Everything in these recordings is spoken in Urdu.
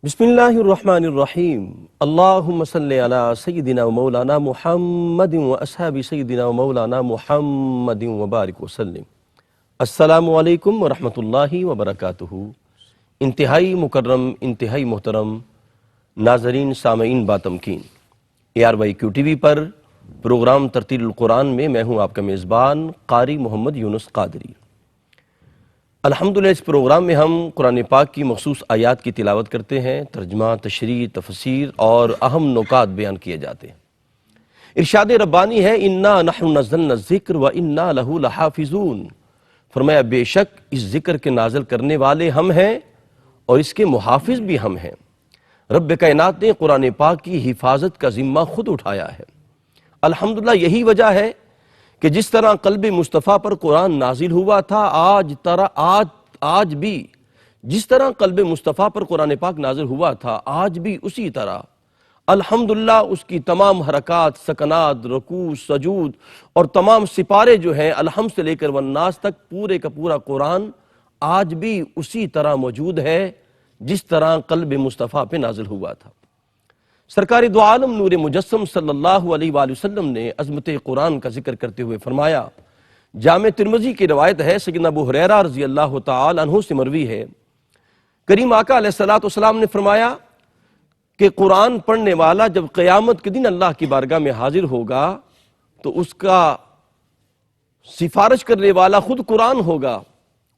بسم اللہ الرحمن الرحیم اللہم صلی علی سیدنا و مولانا محمد و اصحاب سیدنا و مولانا محمد وبارک وسلم۔ السلام علیکم ورحمۃ اللہ وبرکاتہ۔ انتہائی مکرم، انتہائی محترم ناظرین، سامعین باتمکین، ARYQ TV پر پروگرام ترتیل القرآن میں میں ہوں آپ کا میزبان قاری محمد یونس قادری۔ الحمدللہ اس پروگرام میں ہم قرآن پاک کی مخصوص آیات کی تلاوت کرتے ہیں، ترجمہ، تشریح، تفسیر اور اہم نکات بیان کیے جاتے ہیں۔ ارشاد ربانی ہے اِنَّا نَحْنُ نَزَّلْنَا الذِّكْرَ وَإِنَّا لَهُ لَحَافِظُونَ، فرمایا بے شک اس ذکر کے نازل کرنے والے ہم ہیں اور اس کے محافظ بھی ہم ہیں۔ رب کائنات نے قرآن پاک کی حفاظت کا ذمہ خود اٹھایا ہے۔ الحمدللہ یہی وجہ ہے کہ جس طرح قلب مصطفیٰ پر قرآن نازل ہوا تھا، آج بھی جس طرح قلب مصطفیٰ پر قرآن پاک نازل ہوا تھا، آج بھی اسی طرح الحمدللہ اس کی تمام حرکات، سکنات، رکوع، سجود اور تمام سپارے جو ہیں الحمد سے لے کر والناس تک پورے کا پورا قرآن آج بھی اسی طرح موجود ہے جس طرح قلب مصطفیٰ پہ نازل ہوا تھا۔ سرکار دو عالم نور مجسم صلی اللہ علیہ وآلہ وسلم نے عظمت قرآن کا ذکر کرتے ہوئے فرمایا، جامع ترمذی کی روایت ہے، سیدنا ابو ہریرہ رضی اللہ تعالی عنہ سے مروی ہے، کریم آقا علیہ السلام نے فرمایا کہ قرآن پڑھنے والا جب قیامت کے دن اللہ کی بارگاہ میں حاضر ہوگا تو اس کا سفارش کرنے والا خود قرآن ہوگا،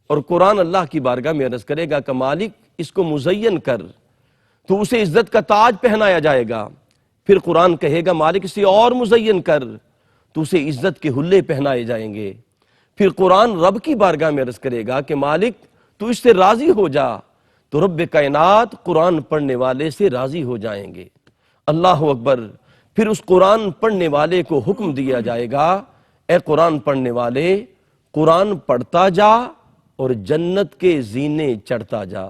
اور قرآن اللہ کی بارگاہ میں عرض کرے گا کہ مالک اس کو مزین کر، تو اسے عزت کا تاج پہنایا جائے گا۔ پھر قرآن کہے گا مالک اسے اور مزین کر، تو اسے عزت کے حلے پہنائے جائیں گے۔ پھر قرآن رب کی بارگاہ میں عرض کرے گا کہ مالک تو اس سے راضی ہو جا، تو رب کائنات قرآن پڑھنے والے سے راضی ہو جائیں گے۔ اللہ اکبر۔ پھر اس قرآن پڑھنے والے کو حکم دیا جائے گا، اے قرآن پڑھنے والے قرآن پڑھتا جا اور جنت کے زینے چڑھتا جا۔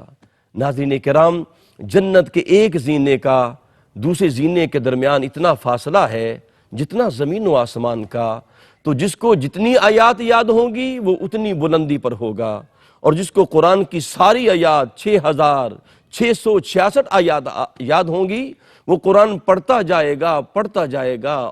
ناظرین کرام، جنت کے ایک زینے کا دوسرے زینے کے درمیان اتنا فاصلہ ہے جتنا زمین و آسمان کا، تو جس کو جتنی آیات یاد ہوں گی وہ اتنی بلندی پر ہوگا، اور جس کو قرآن کی ساری آیات 6666 آیات یاد ہوں گی وہ قرآن پڑھتا جائے گا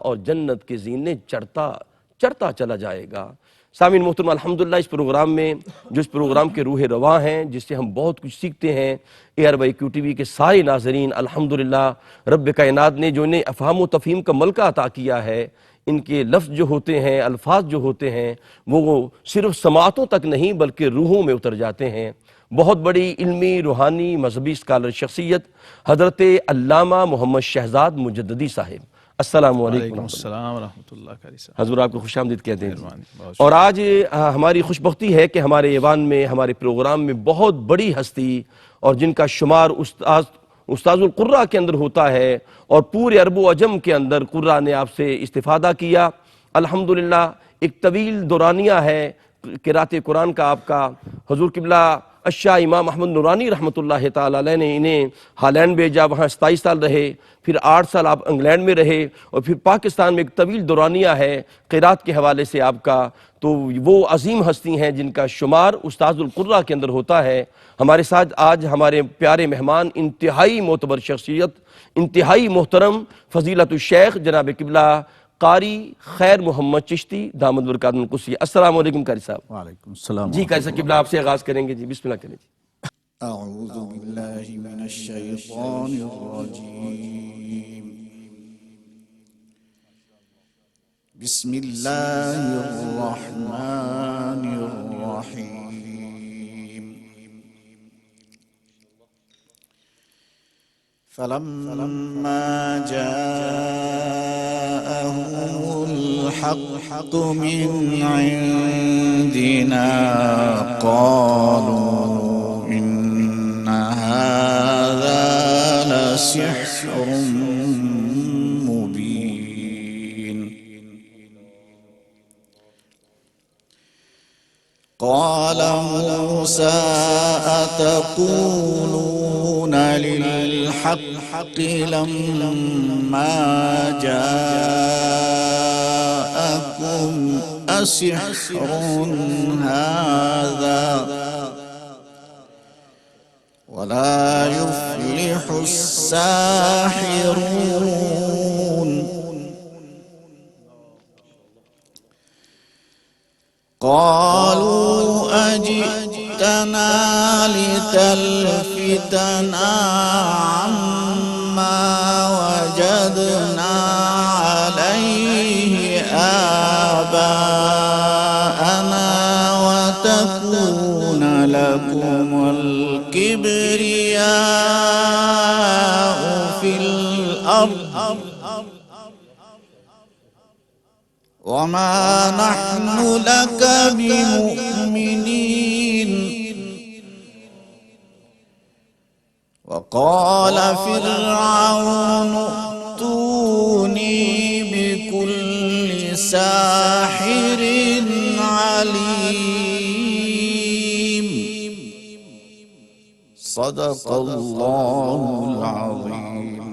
اور جنت کے زینے چڑھتا چلا جائے گا۔ سامعین محترم، الحمدللہ اس پروگرام میں جو اس پروگرام کے روح رواں ہیں، جس سے ہم بہت کچھ سیکھتے ہیں، ARYQ TV کے سارے ناظرین، الحمدللہ رب کائنات نے جو انہیں افہام و تفہیم کا ملکہ عطا کیا ہے، ان کے لفظ جو ہوتے ہیں، الفاظ جو ہوتے ہیں، وہ صرف سماعتوں تک نہیں بلکہ روحوں میں اتر جاتے ہیں۔ بہت بڑی علمی، روحانی، مذہبی اسکالر شخصیت حضرت علامہ محمد شہزاد مجددی صاحب، السلام علیکم۔ السلام ورحمۃ اللہ صاحب۔ حضور آپ کو خوش آمدید کہتے ہیں۔ اور آج ہماری خوش بختی ہے کہ ہمارے ایوان میں، ہمارے پروگرام میں بہت بڑی ہستی اور جن کا شمار استاذ القراء کے اندر ہوتا ہے، اور پورے عرب و عجم کے اندر قراء نے آپ سے استفادہ کیا۔ الحمدللہ ایک طویل دورانیہ ہے قراءت قرآن کا آپ کا۔ حضور قبلہ الشاہ امام احمد نورانی رحمۃ اللہ تعالی علیہ نے انہیں ہالینڈ بھیجا، وہاں 27 سال رہے، پھر 8 سال آپ انگلینڈ میں رہے، اور پھر پاکستان میں ایک طویل دورانیہ ہے قراءت کے حوالے سے آپ کا۔ تو وہ عظیم ہستی ہیں جن کا شمار استاذ القراء کے اندر ہوتا ہے۔ ہمارے ساتھ آج ہمارے پیارے مہمان، انتہائی معتبر شخصیت، انتہائی محترم فضیلت الشیخ جناب قبلہ قاری خیر محمد چشتی دامت برکاتہ القدسی۔ السلام علیکم قاری صاحب۔ وعلیکم السلام۔ جی قاری صاحب، قبلہ آپ سے آغاز کریں گے، جی بسم اللہ کریں جی۔ اعوذ باللہ من الشیطان الرجیم، بسم اللہ الرحمن الرحیم۔ فلما جاءهم الحق من عندنا قالوا إن هذا لسحر مبين قال موسى أتقولون للحق لما جاءكم أسحر هذا ولا يفلح الساحرون قالوا أجئتنا لتلفتنا عما وجدنا عليه آباءنا وتكون لكم الكبرياء في الأرض وما نحن لك بمؤمنين وقال فرعون ائتوني بكل ساحر عليم صدق الله العظيم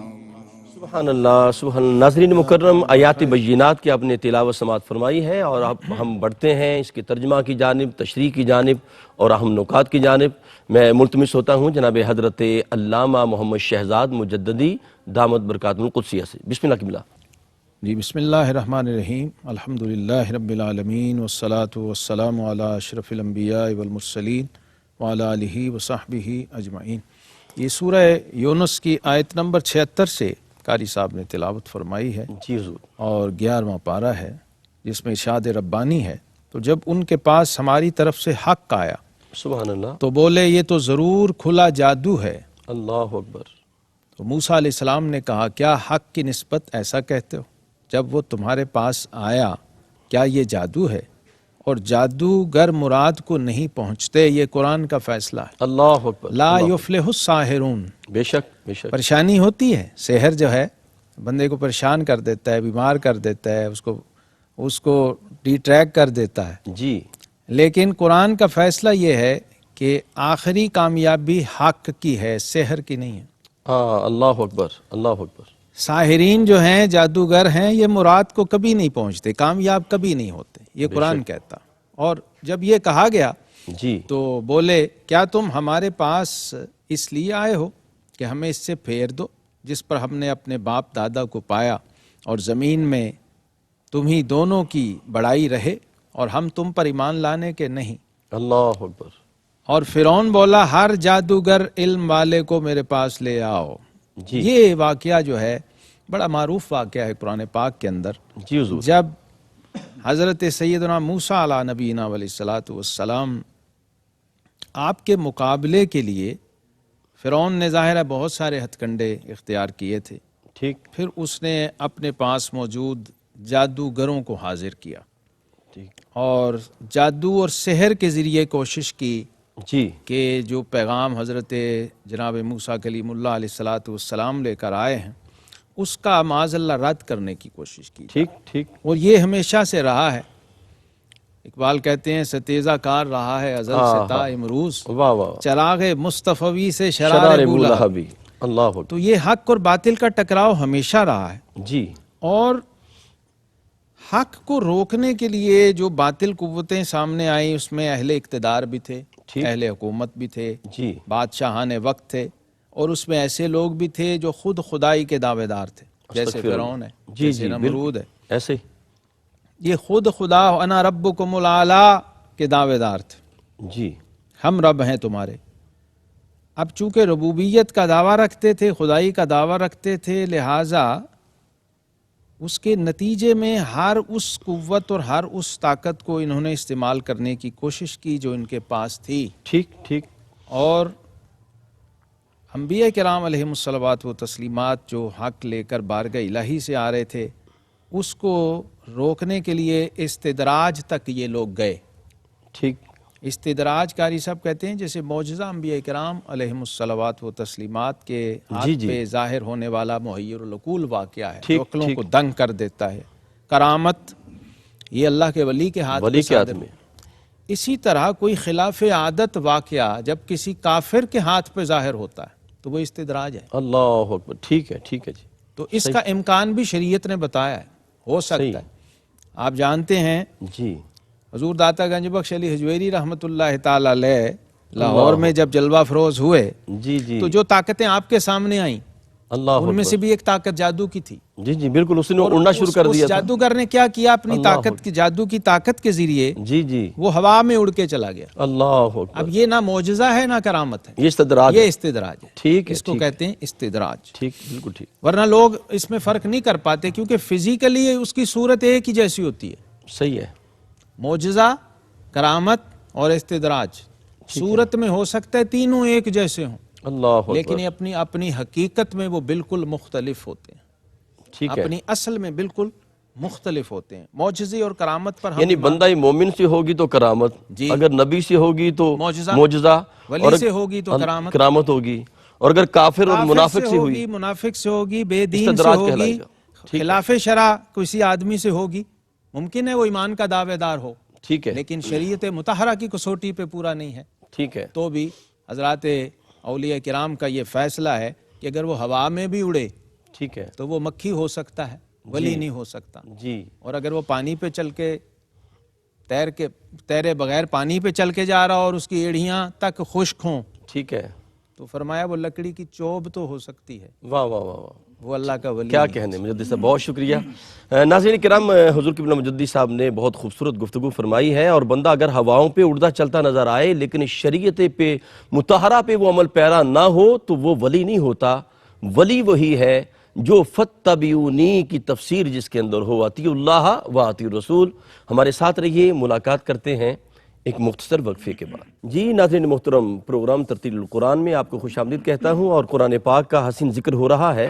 سبحان اللہ سبحان اللہ۔ ناظرین مکرم، آیات بینات کی آپ نے تلاوت سماعت فرمائی ہے، اور اب ہم بڑھتے ہیں اس کے ترجمہ کی جانب، تشریح کی جانب اور اہم نکات کی جانب۔ میں ملتمس ہوتا ہوں جناب حضرت علامہ محمد شہزاد مجددی دامت برکاتہ القدسیہ سے۔ بسم اللہ قبلہ۔ جی بسم اللہ الرحمن الرحیم، الحمدللہ رب العالمین والصلاة والسلام علی اشرف الانبیاء والمرسلین وعلی آلہ وصحبہ اجمعین۔ یہ سورہ یونس کی آیت نمبر 76 سے قاری صاحب نے تلاوت فرمائی ہے، جی حضور۔ اور 11واں پارہ ہے جس میں ارشاد ربانی ہے۔ تو جب ان کے پاس ہماری طرف سے حق آیا سبحان اللہ، تو بولے یہ تو ضرور کھلا جادو ہے۔ اللہ اکبر۔ تو موسیٰ علیہ السلام نے کہا کیا حق کی نسبت ایسا کہتے ہو؟ جب وہ تمہارے پاس آیا کیا یہ جادو ہے؟ اور جادوگر مراد کو نہیں پہنچتے، یہ قرآن کا فیصلہ ہے۔ اللہ اکبر۔ لا یفلح الساحرون، بے شک بے شک۔ پریشانی ہوتی ہے، سحر جو ہے بندے کو پریشان کر دیتا ہے، بیمار کر دیتا ہے، اس کو ڈی ٹریک کر دیتا ہے، جی لیکن قرآن کا فیصلہ یہ ہے کہ آخری کامیابی حق کی ہے، سحر کی نہیں ہے۔ ہاں، اللہ اکبر اللہ اکبر۔ ساحرین جو ہیں، جادوگر ہیں، یہ مراد کو کبھی نہیں پہنچتے، کامیاب کبھی نہیں ہوتے، یہ قرآن کہتا۔ اور جب یہ کہا گیا جی تو بولے کیا تم ہمارے پاس اس لیے آئے ہو کہ ہمیں اس سے پھیر دو جس پر ہم نے اپنے باپ دادا کو پایا، اور زمین میں تم ہی دونوں کی بڑائی رہے، اور ہم تم پر ایمان لانے کے نہیں۔ اللہ اکبر۔ اور فرعون بولا ہر جادوگر علم والے کو میرے پاس لے آؤ۔ جی یہ واقعہ جو ہے بڑا معروف واقعہ ہے قرآن پاک کے اندر۔ جی حضور۔ جب حضرت سیدنا موسیٰ علیہ نبینا علیہ الصلاۃ والسلام آپ کے مقابلے کے لیے، فرعون نے ظاہر ہے بہت سارے ہتھ کنڈے اختیار کیے تھے، ٹھیک پھر اس نے اپنے پاس موجود جادوگروں کو حاضر کیا ٹھیک۔ اور جادو اور سحر کے ذریعے کوشش کی جی کہ جو پیغام حضرت جناب موسیٰ کلیم اللہ علیہ الصلاۃ والسلام لے کر آئے ہیں اس کا معاذ اللہ رد کرنے کی کوشش کی، ٹھیک ٹھیک۔ اور یہ ہمیشہ سے رہا ہے۔ اقبال کہتے ہیں ستیزہ کار رہا ہے ازل سے تا امروز، واہ واہ۔ چراغ مصطفی سے شرار شرار ابو بولا۔ لہبی۔ اللہ اکبر۔ تو یہ حق اور باطل کا ٹکراؤ ہمیشہ رہا ہے، جی اور حق کو روکنے کے لیے جو باطل قوتیں سامنے آئیں اس میں اہل اقتدار بھی تھے، ٹھیک۔ اہل حکومت بھی تھے، جی بادشاہان وقت تھے، اور اس میں ایسے لوگ بھی تھے جو خود خدائی کے دعوے دار تھے، جیسے استغفر اللہ۔ فرعون ہے، جی جیسے جی نمرود ہے۔ ایسے یہ خود خدا انا ربکم الاعلی کے دعوے دار تھے، جی ہم رب ہیں تمہارے۔ اب چونکہ ربوبیت کا دعویٰ رکھتے تھے، خدائی کا دعویٰ رکھتے تھے، لہٰذا اس کے نتیجے میں ہر اس قوت اور ہر اس طاقت کو انہوں نے استعمال کرنے کی کوشش کی جو ان کے پاس تھی، ٹھیک ٹھیک۔ اور انبیاء کرام علیہم الصلوات و تسلیمات جو حق لے کر بارگاہ الہی سے آ رہے تھے اس کو روکنے کے لیے استدراج تک یہ لوگ گئے۔ ٹھیک۔ استدراج قاری صاحب کہتے ہیں جیسے معجزہ انبیاء کرام علیہم الصلوات و تسلیمات کے ہاتھ جی۔ پہ ظاہر ہونے والا محیر العقول واقعہ ہے، ٹھیک، جو عقلوں ٹھیک۔ کو دنگ کر دیتا ہے۔ کرامت یہ اللہ کے ولی کے ہاتھ ولی پہ کے ہاتھ صادر میں۔ اسی طرح کوئی خلاف عادت واقعہ جب کسی کافر کے ہاتھ پہ ظاہر ہوتا ہے تو وہ استدراج ہے۔ اللہ اکبر۔ ٹھیک ہے ٹھیک ہے جی۔ تو اس کا امکان بھی شریعت نے بتایا ہے، ہو صحیح۔ سکتا ہے۔ آپ جانتے ہیں جی حضور داتا گنج بخش علی حجویری رحمۃ اللہ تعالی علیہ لاہور میں جب جلوہ افروز ہوئے جی جی تو جو طاقتیں آپ کے سامنے آئیں اللہ ان میں سے بھی ایک طاقت جادو کی تھی. جی جی بالکل، اس نے اڑنا شروع کر دیا اس تھا. جادوگر نے کیا کیا؟ اپنی طاقت کی، جادو کی طاقت کے ذریعے جی جی وہ ہوا میں اڑ کے چلا گیا. اللہ اکبر. اب یہ نہ معجزہ ہے نہ کرامت ہے، یہ استدراج یہ ہے. استدراج ہے. ٹھیک ہے، اس کو کہتے ہیں استدراج. ٹھیک، بالکل ٹھیک. ورنہ لوگ اس میں فرق نہیں کر پاتے کیونکہ فزیکلی اس کی صورت ایک ہی جیسی ہوتی ہے. صحیح ہے. معجزہ، کرامت اور استدراج صورت میں ہو سکتا ہے تینوں ایک جیسے ہوں، اللہ اکبر. لیکن اپنی حقیقت میں وہ بالکل مختلف ہوتے ہیں. ٹھیک ہے، اپنی اصل میں بالکل مختلف ہوتے ہیں. معجزے اور کرامت پر ہم یعنی بندہ مومن سے ہوگی تو کرامت، جی، اگر نبی سے ہوگی تو معجزہ، معجزہ، ولی اور سے ہوگی تو کرامت ہوگی، اور اگر کافر اور کافر منافق سے سے ہوئی ہوگی، منافق سے ہوگی، بے دین سے استدراج ہوگی، کہلائے گا. ٹھیک ہے، خلاف شرع کسی آدمی سے ہوگی. ممکن ہے وہ ایمان کا دعوے دار ہو ٹھیک ہے، لیکن شریعت مطہرہ کی کسوٹی پہ پورا نہیں ہے، ٹھیک ہے. تو بھی حضرات اولیاء کرام کا یہ فیصلہ ہے کہ اگر وہ ہوا میں بھی اڑے ٹھیک ہے. تو وہ مکھی ہو سکتا ہے، ولی نہیں ہو سکتا. جی اور اگر وہ پانی پہ چل کے تیرے بغیر پانی پہ چل کے جا رہا اور اس کی ایڑیاں تک خشک ہوں ٹھیک ہے. تو فرمایا وہ لکڑی کی چوب تو ہو سکتی ہے، واہ واہ واہ واہ، وہ اللہ کا ولی کیا نہیں. کہنے. مجدد صاحب بہت شکریہ. ناظرین کرام، حضور قبلہ مجدد صاحب نے بہت خوبصورت گفتگو فرمائی ہے. اور بندہ اگر ہواؤں پہ اڑتا چلتا نظر آئے لیکن شریعت پہ مطہرہ پہ وہ عمل پیرا نہ ہو تو وہ ولی نہیں ہوتا. ولی وہی ہے جو فَاتَّبِعُونِی کی تفسیر جس کے اندر ہو، اطیعوا اللہ و اطیعوا الرسول. ہمارے ساتھ رہیے، ملاقات کرتے ہیں ایک مختصر وقفے کے بعد. جی ناظرین محترم، پروگرام ترتیل القرآن میں آپ کو خوش آمدید کہتا ہوں، اور قرآن پاک کا حسین ذکر ہو رہا ہے.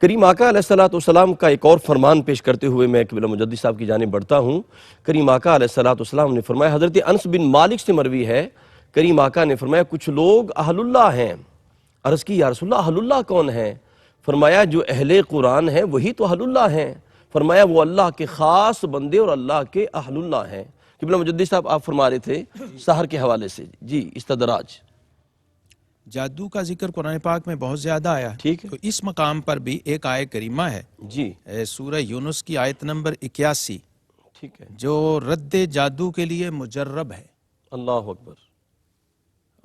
کریم آقا علیہ السلام کا ایک اور فرمان پیش کرتے ہوئے میں قبلہ مجدد صاحب کی جانب بڑھتا ہوں. کریم آقا علیہ السلام نے فرمایا، حضرت انس بن مالک سے مروی ہے، کریم آقا نے فرمایا کچھ لوگ اہل اللہ ہیں. عرض کی یا رسول اللہ اہل اللہ کون ہیں؟ فرمایا جو اہل قرآن ہیں وہی تو اہل اللہ ہیں. فرمایا وہ اللہ کے خاص بندے اور اللہ کے اہل اللہ ہیں. قبلہ مجدد صاحب آپ فرما رہے تھے سحر کے حوالے سے. جی استدراج. جادو کا ذکر قرآن پاک میں بہت زیادہ آیا ہے، ٹھیک ہے. تو اس مقام پر بھی ایک آیت کریمہ ہے جی سورہ یونس کی آیت نمبر 81 ٹھیک ہے. جو رد جادو کے لیے مجرب ہے. اللہ اکبر.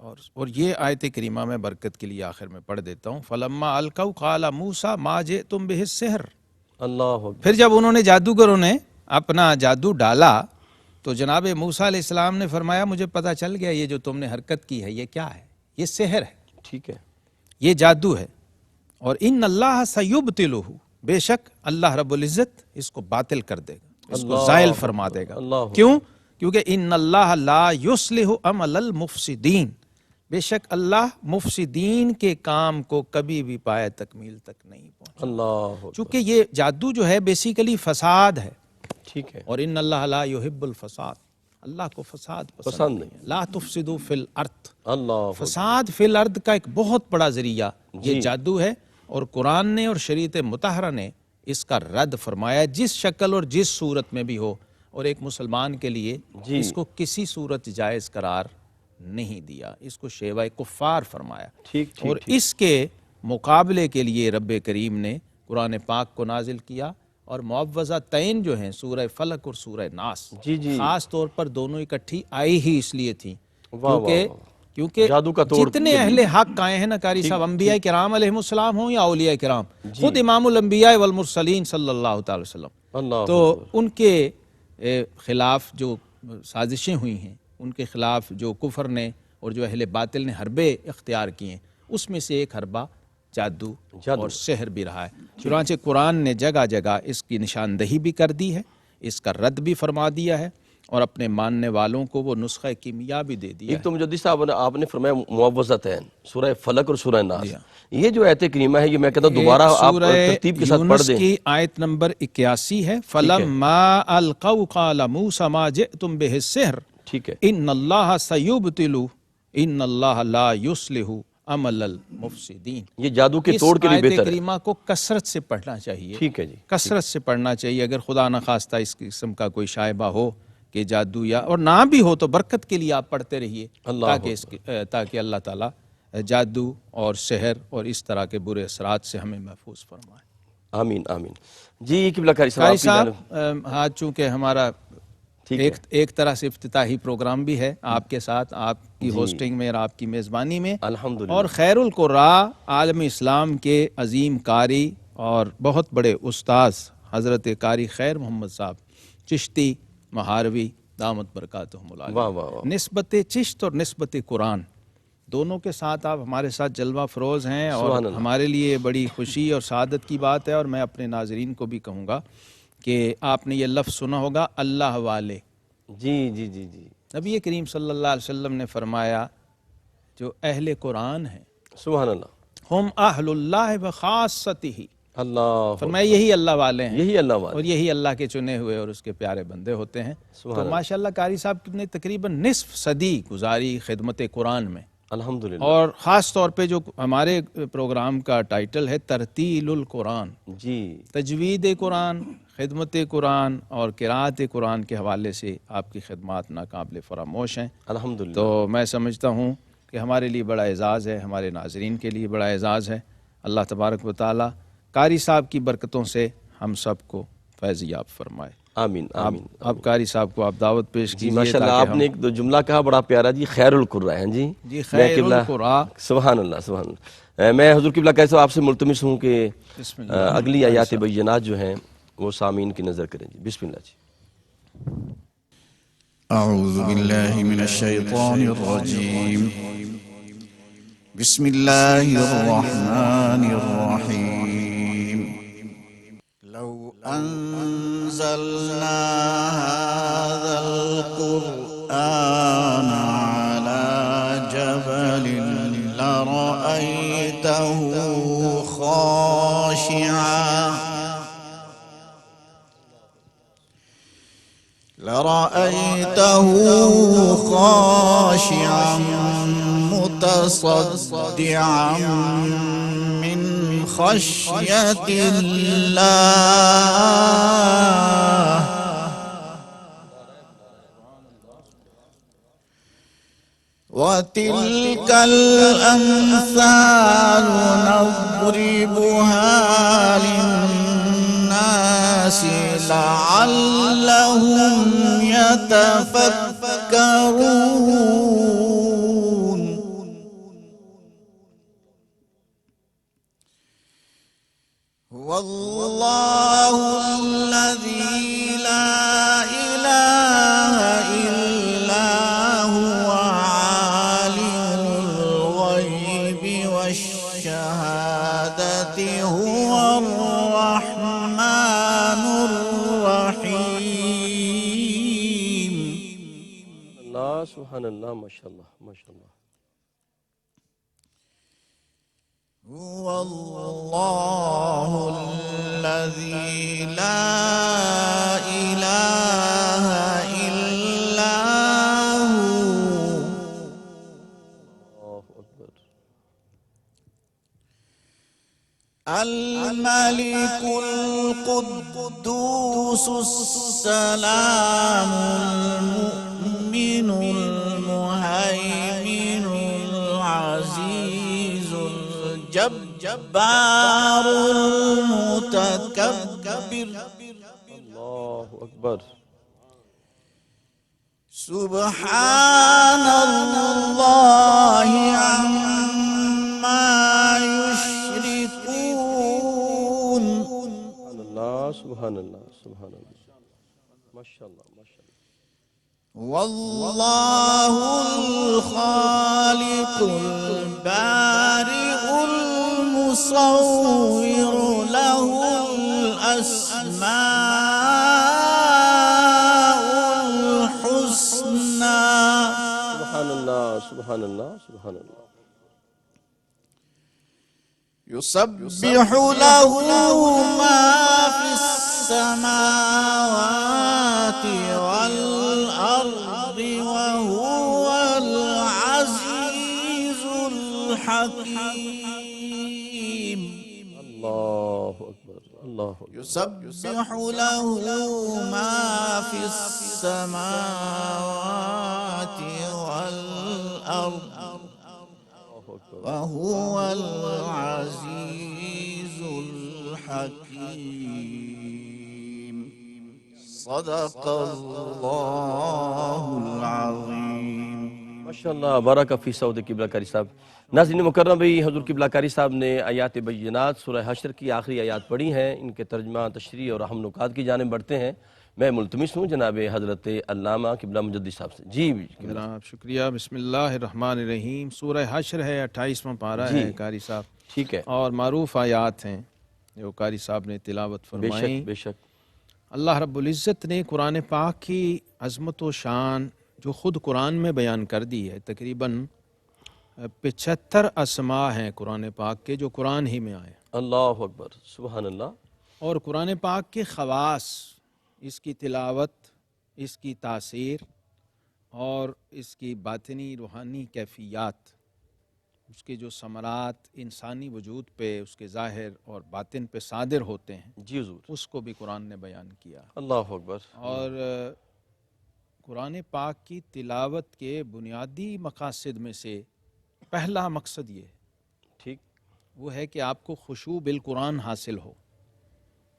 اور یہ آیت کریمہ میں برکت کے لیے آخر میں پڑھ دیتا ہوں. فَلَمَّا أَلْقَوْا قَالَ مُوسَىٰ مَا جِئْتُمْ بِهِ السِّحْرُ. اللہ اکبر. پھر جب انہوں نے جادوگروں نے اپنا جادو ڈالا تو جناب موسیٰ علیہ السلام نے فرمایا مجھے پتہ چل گیا یہ جو تم نے حرکت کی ہے یہ کیا ہے، یہ سحر ہے، ٹھیک ہے. یہ جادو ہے. اور ان اللہ سیبطلہ، بے شک اللہ رب العزت اس کو باطل کر دے گا، اس کو زائل فرما دے گا. کیوں؟ کیونکہ ان اللہ لا یصلح عمل المفسدین، بے شک اللہ مفسدین کے کام کو کبھی بھی پائے تکمیل تک نہیں پہنچا. اللہ چونکہ یہ جادو جو ہے بیسیکلی فساد ہے، ٹھیک ہے. اور ان اللہ لا یحب الفساد، اللہ کو فساد پسند نہیں. لا تفسدوا فی الارض، اللہ فساد فی الارض کا ایک بہت بڑا ذریعہ یہ جادو ہے. اور قرآن نے اور شریعت مطہرہ نے اس کا رد فرمایا جس شکل اور جس صورت میں بھی ہو، اور ایک مسلمان کے لیے اس کو کسی صورت جائز قرار نہیں دیا، اس کو شیوہ کفار فرمایا. ٹھیک اور اس کے مقابلے کے لیے رب کریم نے قرآن پاک کو نازل کیا، اور معوذہ تین جو ہیں سورہ فلق اور سورہ ناس، خاص طور پر دونوں اکٹھی آئی ہی اس لیے تھی کیونکہ جتنے اہل حق آئے ہیں نا قاری صاحب، انبیاء کرام علیہ السلام ہوں یا اولیاء کرام، خود امام الانبیاء والمرسلین صلی اللہ تعالی وسلم، تو ان کے خلاف جو سازشیں ہوئی ہیں، ان کے خلاف جو کفر نے اور جو اہل باطل نے حربے اختیار کیے ہیں، اس میں سے ایک حربہ جادو اور سحر بھی رہا ہے. چنانچہ قرآن نے جگہ جگہ اس کی نشاندہی بھی کر دی ہے، اس کا رد بھی فرما دیا ہے، اور اپنے ماننے والوں کو وہ نسخہ کیمیا بھی دے دیا. ایک تو مجدد صاحب آپ نے فرمایا معوذتین، سورہ فلق اور سورہ ناس، یہ جو آیت کریمہ ہے یہ میں کہتا ہوں دوبارہ آپ ترتیب کے ساتھ پڑھ دیں. سورہ یونس کی آیت نمبر 81 ہے، فَلَمَّا أَلْقَوْا قَالَ مُوسَىٰ مَا جِئْتُمْ بِهِ السِّحْرُ إِنَّ اللَّهَ سَيُبْطِلُ إِنَّ اللَّهَ لَا يُصْلِحُ عمل المفسدین. یہ جادو کے توڑ کے لیے بہتر ہے. اس آیت کریمہ کو کثرت سے پڑھنا چاہیے. ٹھیک ہے جی، کثرت سے پڑھنا چاہیے. اگر خدا نخواستہ اس قسم کا کوئی شائبہ ہو کہ جادو یا اور نہ بھی ہو تو برکت کے لیے آپ پڑھتے رہیے تاکہ اللہ تعالیٰ جادو اور سحر اور اس طرح کے برے اثرات سے ہمیں محفوظ فرمائے. آمین آمین. جی قبلہ قاری صاحب، آج چونکہ ہمارا ایک طرح سے افتتاحی پروگرام بھی ہے آپ کے ساتھ، آپ کی ہوسٹنگ میں اور آپ کی میزبانی میں، الحمدللہ، اور خیر القراء عالم اسلام کے عظیم قاری اور بہت بڑے استاذ حضرت قاری خیر محمد صاحب چشتی مہاروی دامت برکاتہم العالیہ، واہ واہ واہ، نسبت چشت اور نسبت قرآن دونوں کے ساتھ آپ ہمارے ساتھ جلوہ فروز ہیں، اور سبحان اللہ، ہمارے لیے بڑی خوشی اور سعادت کی بات ہے۔ اور میں اپنے ناظرین کو بھی کہوں گا کہ آپ نے یہ لفظ سنا ہوگا اللہ والے۔ جی جی جی جی، نبی کریم صلی اللہ علیہ وسلم نے فرمایا جو اہل قرآن ہیں سبحان اللہ، ہم اہل اللہ بخاصتہ، اللہ، فرمایا یہی اللہ والے ہیں، یہی اللہ اور والے، یہی اللہ کے چنے ہوئے اور اس کے پیارے بندے ہوتے ہیں۔ سبحان تو اللہ، ماشاءاللہ قاری صاحب نے تقریباً نصف صدی گزاری خدمت قرآن میں، الحمدللہ، اور خاص طور پہ جو ہمارے پروگرام کا ٹائٹل ہے ترتیل القرآن، جی، تجوید قرآن، خدمت قرآن اور قراءت قرآن کے حوالے سے آپ کی خدمات ناقابل فراموش ہیں۔ الحمدللہ، تو میں سمجھتا ہوں کہ ہمارے لیے بڑا اعزاز ہے، ہمارے ناظرین کے لیے بڑا اعزاز ہے۔ اللہ تبارک و تعالی قاری صاحب کی برکتوں سے ہم سب کو فیض یاب فرمائے۔ آمین آمین، اب قاری صاحب کو آپ دعوت پیش جی کیجیے ماشاءاللہ، تاکہ آپ نے ایک دو جملہ کہا بڑا پیارا جی، خیر القراء ہیں جی، جی میں خیر قبلہ، القراء، سبحان اللہ سبحان اللہ، میں حضور قبلہ کیسے آپ سے ملتمس ہوں کہ بسم اللہ اگلی آیات بینات جو ہیں وہ سامعین کی نظر کریں جی، بسم اللہ جی۔ أعوذ بالله من الشيطان الرجيم. بسم الله الرحمن الرحيم. لو أنزلنا هذا القرآن على جبل لرأيته خاشعا متصدعا من خشية الله وتلك الأمثال نضربها للناس لعلهم يتفكرون هو الله الذي لا إله إلا هو عالم الغيب والشهادة هو الرحمن الرحيم اللہ سبحان اللہ، ماشاءاللہ ماشاءاللہ، هو الله الذي لا إله إلا هو اللہ اکبر، الملك القدوس السلام المؤمن المهيمن العزيز الجبار المتكبر اللہ اکبر، سبحان الله عما يشركون سبحان اللہ سبحان اللہ سبحان اللہ، ماشاءاللہ ماشاءاللہ، والله الخالق البارئ المصور له الأسماء الحسنى سبحان اللہ سبحان اللہ سبحان اللہ، يسبح له ما في السماوات والأرض وهو العزيز الحكيم اللہ اکبر، اللہ اکبر، يسبح له ما في السماوات والأرض وهو العزيز الحكيم صدق الله العظيم ماشاءاللہ بارک فی سعود قبلہ کاری صاحب. ناظرین مکرم بھائی، حضور قبلہ کاری صاحب نے آیات بینات سورہ حشر کی آخری آیات پڑھی ہیں. ان کے ترجمہ، تشریح اور اہم نکات کی جانب بڑھتے ہیں. میں ملتمس ہوں جناب حضرت علامہ قبلہ مجدد صاحب سے. جی جناب شکریہ. بسم اللہ الرحمن الرحیم. سورہ حشر ہے، 28واں پارہ ہے قاری صاحب. ٹھیک ہے. اور معروف آیات ہیں جو قاری صاحب نے تلاوت بے فرمائیں. شک بے شک. اللہ رب العزت نے قرآن پاک کی عظمت و شان جو خود قرآن میں بیان کر دی ہے. تقریباً 75 اسماء ہیں قرآن پاک کے جو قرآن ہی میں آئے. اللہ اکبر، سبحان اللہ. اور قرآن پاک کے خواص، اس کی تلاوت، اس کی تاثیر اور اس کی باطنی روحانی کیفیات، اس کے جو ثمرات انسانی وجود پہ، اس کے ظاہر اور باطن پہ صادر ہوتے ہیں، جی حضور، اس کو بھی قرآن نے بیان کیا. اللہ اکبر. اور قرآن پاک کی تلاوت کے بنیادی مقاصد میں سے پہلا مقصد یہ ہے، ٹھیک، وہ ہے کہ آپ کو خشوع بالقرآن حاصل ہو.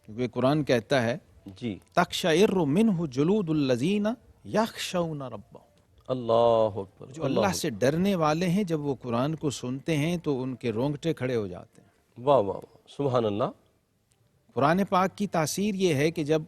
کیونکہ قرآن کہتا ہے جی، تقشعر منہ جلود الذین یخشون ربہم. اللہ اکبر. جو اللہ سے ڈرنے والے ہیں جب وہ قرآن کو سنتے ہیں تو ان کے رونگٹے کھڑے ہو جاتے ہیں. واہ واہ، سبحان اللہ. قرآن پاک کی تاثیر یہ ہے کہ جب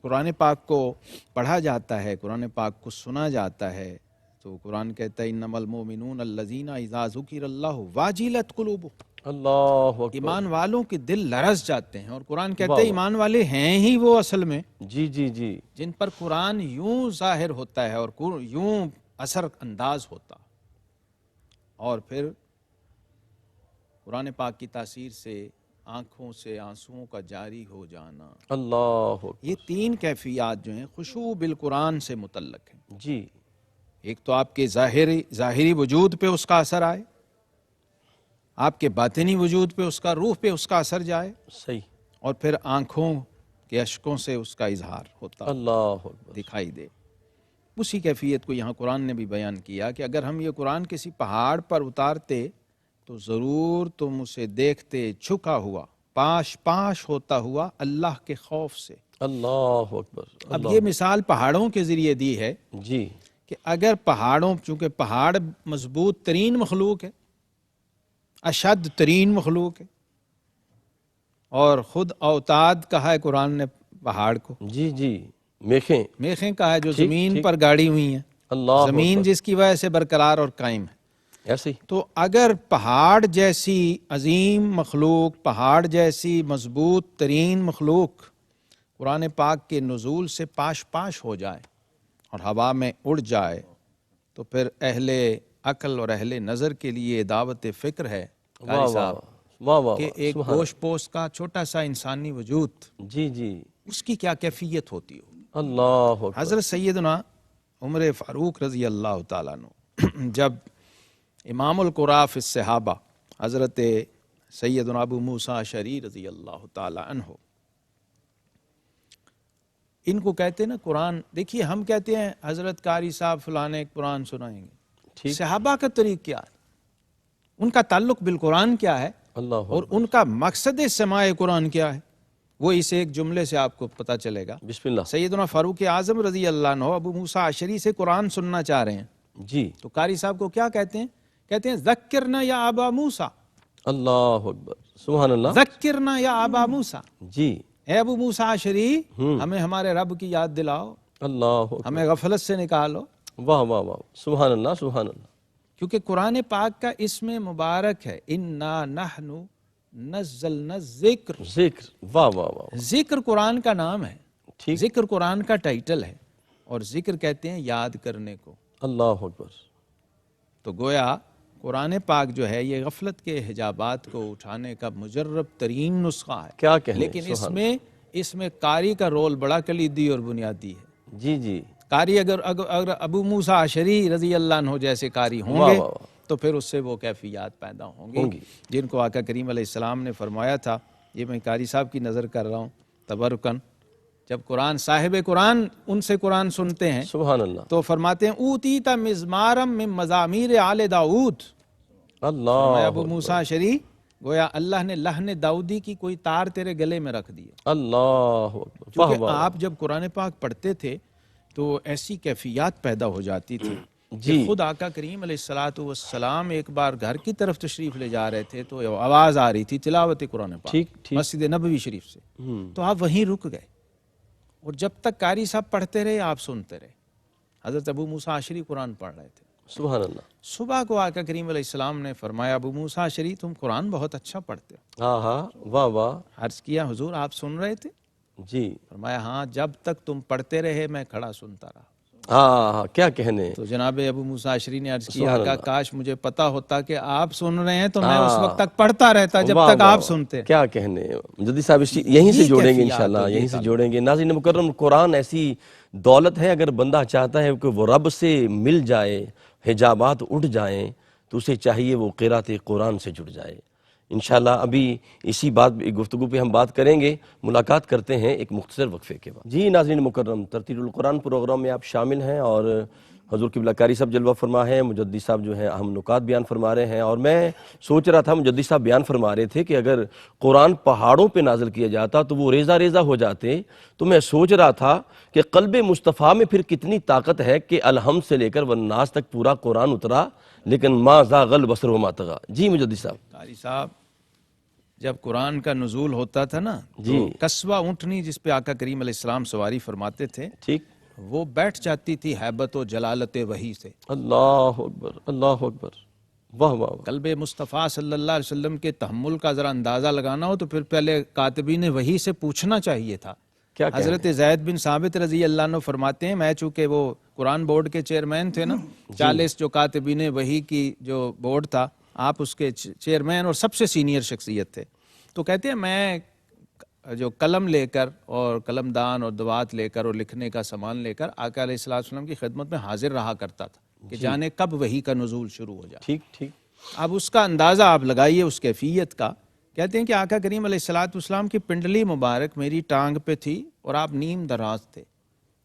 قرآن پاک کو پڑھا جاتا ہے، قرآن پاک کو سنا جاتا ہے، تو قرآن کہتا ہے انما المؤمنون الذین اذا ذکر اللہ واجلت قلوبہم. اللہ اکبر. ایمان والوں کے دل لرز جاتے ہیں. اور قرآن کہتا ہے ایمان والے ہیں ہی وہ اصل میں جی جی جی، جن پر قرآن یوں ظاہر ہوتا ہے اور یوں اثر انداز ہوتا. اور پھر قرآن پاک کی تاثیر سے آنکھوں سے آنسوؤں کا جاری ہو جانا. اللہ اکبر. یہ 3 کیفیات جو ہیں خشوع بالقرآن سے متعلق ہیں. جی، ایک تو آپ کے ظاہری وجود پہ اس کا اثر آئے، آپ کے باطنی وجود پہ اس کا، روح پہ اس کا اثر جائے، صحیح. اور پھر آنکھوں کے اشکوں سے اس کا اظہار ہوتا، اللہ اکبر. دکھائی دے. اسی کیفیت کو یہاں قرآن نے بھی بیان کیا کہ اگر ہم یہ قرآن کسی پہاڑ پر اتارتے تو ضرور تم اسے دیکھتے جھکا ہوا، پاش پاش ہوتا ہوا اللہ کے خوف سے. اللہ اکبر. اب یہ مثال پہاڑوں کے ذریعے دی ہے جی، کہ اگر پہاڑوں، چونکہ پہاڑ مضبوط ترین مخلوق ہے، اشد ترین مخلوق ہے، اور خود اوتاد کہا ہے قرآن نے پہاڑ کو، جی جی، میخیں، میخیں کہا ہے جو ٹھیک، زمین ٹھیک. پر گاڑی ہوئی ہیں، اللہ زمین اکبر. جس کی وجہ سے برقرار اور قائم ہے. ایسے ہی. تو اگر پہاڑ جیسی عظیم مخلوق، پہاڑ جیسی مضبوط ترین مخلوق قرآن پاک کے نزول سے پاش پاش ہو جائے اور ہوا میں اڑ جائے، تو پھر اہل عقل اور اہل نظر کے لیے دعوت فکر ہے واہ قاری واہ صاحب واہ واہ، کہ ایک سبحان گوشت پوست کا چھوٹا سا انسانی وجود، جی جی، اس کی کیا کیفیت ہوتی ہو. اللہ اکبر. حضرت سیدنا عمر فاروق رضی اللہ تعالیٰ عنہ جب امام القراء فی الصحابہ حضرت سیدنا ابو موسیٰ اشعری رضی اللہ تعالیٰ عنہ، ان کو کہتے ہیں نا قرآن، دیکھیے ہم کہتے ہیں حضرت قاری صاحب فلانے قرآن سنائیں گے، ٹھیک. صحابہ کا طریق کیا ہے، ان کا تعلق بالقرآن کیا ہے، اللہ اور اکبر. ان کا مقصد سماع قرآن کیا ہے، وہ اس ایک جملے سے آپ کو پتہ چلے گا. بسم اللہ. سیدنا فاروق اعظم رضی اللہ عنہ ابو موسیٰ اشعری سے قرآن سننا چاہ رہے ہیں، جی، تو قاری صاحب کو کیا کہتے ہیں؟ کہتے ہیں ذکرنا یا ابا موسیٰ، اللہ اکبر، سبحان اللہ. ذکرنا یا ابا موسیٰ، جی، اے ابو موسیٰ اشعری ہمیں ہمارے رب کی یاد دلاؤ، اللہ اکبر. ہمیں غفلت سے نکالو. واہ واہ واہ، سبحان اللہ سبحان اللہ. کیونکہ قرآن پاک کا اسم مبارک ہے انا نحن نزلنا الذکر، ذکر، واہ واہ واہ، ذکر قرآن کا نام ہے، ٹھیک. ذکر قرآن کا ٹائٹل ہے، اور ذکر کہتے ہیں یاد کرنے کو. اللہ اکبر. تو گویا قرآن پاک جو ہے یہ غفلت کے حجابات کو اٹھانے کا مجرب ترین نسخہ ہے. کیا کہنے، لیکن سبحان اس میں قاری کا رول بڑا کلیدی اور بنیادی ہے. اللہ. جی جی، قاری اگر ابو موسیٰ اشعری رضی اللہ عنہ جیسے قاری ہوں واہ گے واہ واہ. تو پھر اس سے وہ کیفیات پیدا ہوں ہوں گی گی. جن کو آقا کریم علیہ السلام نے فرمایا تھا. یہ میں قاری صاحب کی نظر کر رہا ہوں تبرکن، جب قرآن صاحب قرآن ان سے قرآن سنتے ہیں سبحان اللہ. تو فرماتے ہیں اوتیتا مزمارم من مزامیر آل داؤد. اللہ ابو موسیٰ اشعری گویا اللہ نے لحن داؤدی کی کوئی تار تیرے گلے میں رکھ دی. اللہ اکبر. واہ کیونکہ واہ. آپ جب قرآن پاک پڑھتے تھے تو ایسی کیفیات پیدا ہو جاتی تھی جی کہ خود آقا کریم علیہ الصلوۃ والسلام ایک بار گھر کی طرف تشریف لے جا رہے تھے تو آواز آ رہی تھی تلاوت قرآن پاک ٹھیک ٹھیک مسجد نبوی شریف سے، تو آپ وہیں رک گئے اور جب تک قاری صاحب پڑھتے رہے آپ سنتے رہے۔ حضرت ابو موسیٰ اشعری قرآن پڑھ رہے تھے، سبحان اللہ۔ صبح کو آقا کریم علیہ السلام نے فرمایا ابو موسیٰ اشعری تم قرآن بہت اچھا پڑھتے ہو۔ ہاں ہاں، واہ واہ، عرض کیا حضور آپ سن رہے تھے؟ جی فرمایا ہاں، جب تک تم پڑھتے رہے میں کھڑا سنتا رہا۔ ہاں ہاں، کیا کہنے، تو جناب ابو موسیٰ اشعری نے عرض کیا سبحان آقا اللہ۔ کاش مجھے پتا ہوتا کہ آپ سن رہے ہیں تو میں ہاں، اس وقت تک پڑھتا رہتا جب واہ تک واہ آپ واہ، سنتے۔ کیا کہنے، جدی صاحب یہیں سے یہ جوڑیں گے کیفیات انشاءاللہ، اور یہ یہیں سے تعلق۔ جوڑیں گے۔ ناظرین مکرم، قرآن ایسی دولت ہے، اگر بندہ چاہتا ہے کہ وہ رب سے مل جائے، حجابات اٹھ جائیں، تو اسے چاہیے وہ قرأت قرآن سے جڑ جائے۔ انشاءاللہ ابھی اسی گفتگو پہ ہم بات کریں گے، ملاقات کرتے ہیں ایک مختصر وقفے کے بعد۔ جی ناظرین مکرم، ترتیل القرآن پروگرام میں آپ شامل ہیں اور حضور قبلہ قاری صاحب جلوہ فرما ہے، مجدی صاحب جو ہیں اہم نکات بیان فرما رہے ہیں، اور میں سوچ رہا تھا، مجدی صاحب بیان فرما رہے تھے کہ اگر قرآن پہاڑوں پہ نازل کیا جاتا تو وہ ریزہ ریزہ ہو جاتے، تو میں سوچ رہا تھا کہ قلب مصطفیٰ میں پھر کتنی طاقت ہے کہ الحمد سے لے کر والناس تک پورا قرآن اترا، لیکن ما زاغ البصر وما طغی۔ جی مجدی صاحب۔ قاری صاحب جب قرآن کا نزول ہوتا تھا نا جی تو قصوہ اونٹنی جس پہ آقا کریم علیہ السلام سواری فرماتے تھے ٹھیک، وہ بیٹھ جاتی تھی ہیبت و جلالت وحی سے۔ اللہ اکبر، اللہ اکبر، واہ واہ واہ، قلب مصطفیٰ صلی اللہ علیہ وسلم کے تحمل کا ذرا اندازہ لگانا ہو تو پھر پہلے کاتبین وحی سے پوچھنا چاہیے تھا۔ کیا کہنے؟ حضرت زید بن ثابت رضی اللہ عنہ فرماتے ہیں، میں چونکہ وہ قرآن بورڈ کے چیئرمین تھے نا، 40 جو کاتبین وحی کی جو بورڈ تھا آپ اس کے چیئرمین اور سب سے سینئر شخصیت تھے، تو کہتے ہیں میں جو قلم لے کر اور قلم دان اور دوات لے کر اور لکھنے کا سامان لے کر آقا علیہ السلام کی خدمت میں حاضر رہا کرتا تھا کہ جانے کب وحی کا نزول شروع ہو جائے۔ ٹھیک ٹھیک، اب اس کا اندازہ آپ لگائیے اس کیفیت کا۔ کہتے ہیں کہ آقا کریم علیہ السلام کی پنڈلی مبارک میری ٹانگ پہ تھی اور آپ نیم دراز تھے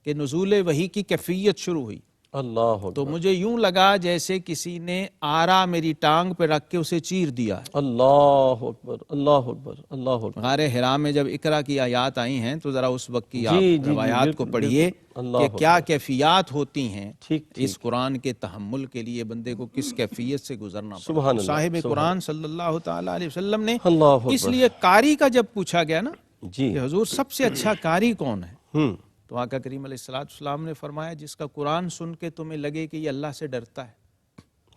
کہ نزول وحی کی کیفیت شروع ہوئی، اللہ تو اکبر، مجھے یوں لگا جیسے کسی نے آرا میری ٹانگ پہ رکھ کے اسے چیر دیا ہے۔ اللہ اکبر، اللہ اکبر، اللہ اکبر، غار حرا میں جب اقرا کی آیات آئی ہیں تو ذرا اس وقت کی جی، آپ جی، جی، روایات کو بالکل، پڑھیے بالکل، اللہ کہ کیا اکبر، کیفیات ہوتی ہیں ٹھیک ٹھیک، اس قرآن کے تحمل کے لیے بندے کو کس کیفیت سے گزرنا سبحان پڑتا ہے۔ اللہ، صاحب سبحان قرآن صلی اللہ تعالیٰ علیہ وسلم نے اللہ اس اکبر، لیے قاری کا جب پوچھا گیا نا جی، کہ حضور سب سے اچھا قاری کون ہے، تو آقا کریم علیہ السلام نے فرمایا جس کا قرآن سن کے تمہیں لگے کہ یہ اللہ سے ڈرتا ہے۔